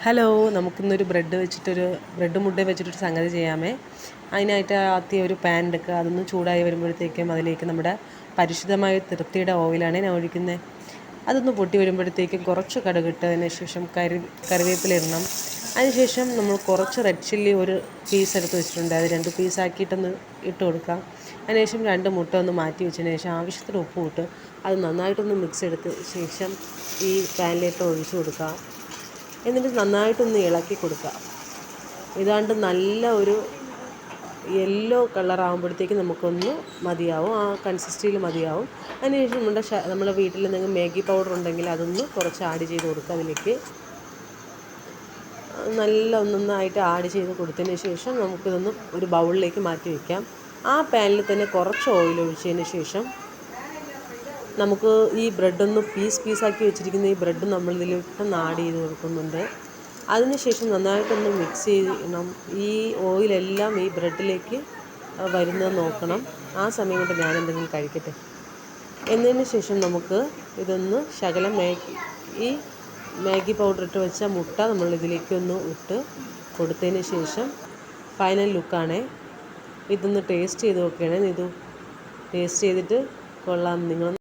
Hello, നമുക്കിന്നൊരു bread മുട്ട വെച്ചിട്ടൊരു സംഗതി ചെയ്യാമേ. അതിനായിട്ട് ആദ്യം ഒരു പാൻ എടുക്കുക. അതൊന്ന് ചൂടായി വരുമ്പോഴത്തേക്കും അതിലേക്ക് നമ്മുടെ പരിശുദ്ധമായ തൃപ്തിയുടെ ഓയിലാണ് ഞാൻ ഒഴിക്കുന്നത്. അതൊന്ന് പൊട്ടി വരുമ്പോഴത്തേക്കും കുറച്ച് കടുകിട്ടതിന് ശേഷം കറിവേപ്പില ഇടണം. അതിനുശേഷം നമ്മൾ കുറച്ച് റെഡ് ചില്ലി ഒരു പീസ് എടുത്ത് വെച്ചിട്ടുണ്ട്, അത് 2 പീസാക്കിയിട്ടൊന്ന് ഇട്ട് കൊടുക്കാം. അതിനുശേഷം 2 മുട്ട ഒന്ന് മാറ്റി വെച്ചതിന് ശേഷം ആവശ്യത്തിന് ഉപ്പ് ഇട്ട് അത് നന്നായിട്ടൊന്ന് മിക്സ് എടുത്ത ശേഷം ഈ പാനിലേക്ക് ഒഴിച്ചു കൊടുക്കാം. എന്നിട്ട് നന്നായിട്ടൊന്ന് ഇളക്കി കൊടുക്കുക. ഏതാണ്ട് നല്ല ഒരു യെല്ലോ കളറാകുമ്പോഴത്തേക്കും നമുക്കൊന്ന് മതിയാവും, ആ കൺസിസ്റ്റൻസിയിൽ മതിയാവും. അതിനുശേഷം നമ്മുടെ വീട്ടിൽ എന്തെങ്കിലും മാഗി പൗഡർ ഉണ്ടെങ്കിൽ അതൊന്ന് കുറച്ച് ആഡ് ചെയ്ത് കൊടുക്കുക. അതിലേക്ക് നന്നായിട്ട് ആഡ് ചെയ്ത് കൊടുത്തതിന് ശേഷം നമുക്കിതൊന്ന് ഒരു ബൗളിലേക്ക് മാറ്റി വയ്ക്കാം. ആ പാനിൽ തന്നെ കുറച്ച് ഓയിൽ ഒഴിച്ചതിന് ശേഷം നമുക്ക് ഈ ബ്രെഡൊന്ന് പീസാക്കി വെച്ചിരിക്കുന്ന ഈ ബ്രെഡ് നമ്മളിതിലിട്ടൊന്ന് ആഡ് ചെയ്ത് കൊടുക്കുന്നുണ്ട്. അതിനുശേഷം നന്നായിട്ടൊന്ന് മിക്സ് ചെയ്യണം. ഈ ഓയിലെല്ലാം ഈ ബ്രെഡിലേക്ക് വരുന്നത് നോക്കണം. ആ സമയം കൊണ്ട് ഞാൻ എന്തെങ്കിലും കഴിക്കട്ടെ. എന്നതിന് ശേഷം നമുക്ക് ഇതൊന്ന് ശകലം ഈ മാഗി പൗഡർ ഇട്ട് വെച്ച മുട്ട നമ്മളിതിലേക്കൊന്ന് ഇട്ട് കൊടുത്തതിന് ശേഷം ഫൈനൽ ലുക്കാണേ. ഇതൊന്ന് ടേസ്റ്റ് ചെയ്ത് നോക്കുകയാണേ. ഇത് ടേസ്റ്റ് ചെയ്തിട്ട് കൊള്ളാം. നിങ്ങൾ